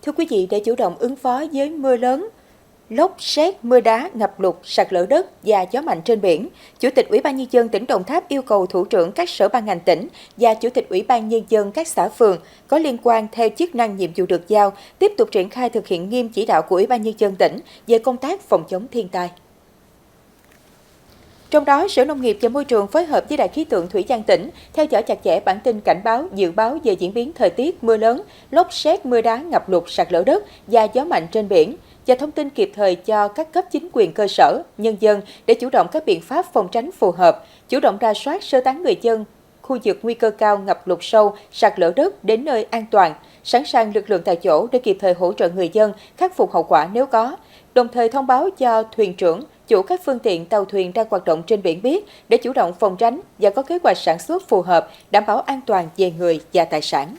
Thưa quý vị, để chủ động ứng phó với mưa lớn, lốc, sét, mưa đá, ngập lụt, sạt lở đất và gió mạnh trên biển, Chủ tịch Ủy ban Nhân dân tỉnh Đồng Tháp yêu cầu thủ trưởng các sở ban ngành tỉnh và Chủ tịch Ủy ban Nhân dân các xã phường có liên quan theo chức năng nhiệm vụ được giao tiếp tục triển khai thực hiện nghiêm chỉ đạo của Ủy ban Nhân dân tỉnh về công tác phòng chống thiên tai. Trong đó, Sở Nông nghiệp và Môi trường phối hợp với Đài khí tượng Thủy văn tỉnh theo dõi chặt chẽ bản tin cảnh báo, dự báo về diễn biến thời tiết mưa lớn, lốc sét, mưa đá, ngập lụt, sạt lở đất và gió mạnh trên biển và thông tin kịp thời cho các cấp chính quyền cơ sở, nhân dân để chủ động các biện pháp phòng tránh phù hợp, chủ động rà soát sơ tán người dân khu vực nguy cơ cao ngập lụt sâu, sạt lở đất đến nơi an toàn, sẵn sàng lực lượng tại chỗ để kịp thời hỗ trợ người dân khắc phục hậu quả nếu có, đồng thời thông báo cho thuyền trưởng, chủ các phương tiện tàu thuyền đang hoạt động trên biển biết để chủ động phòng tránh và có kế hoạch sản xuất phù hợp, đảm bảo an toàn về người và tài sản.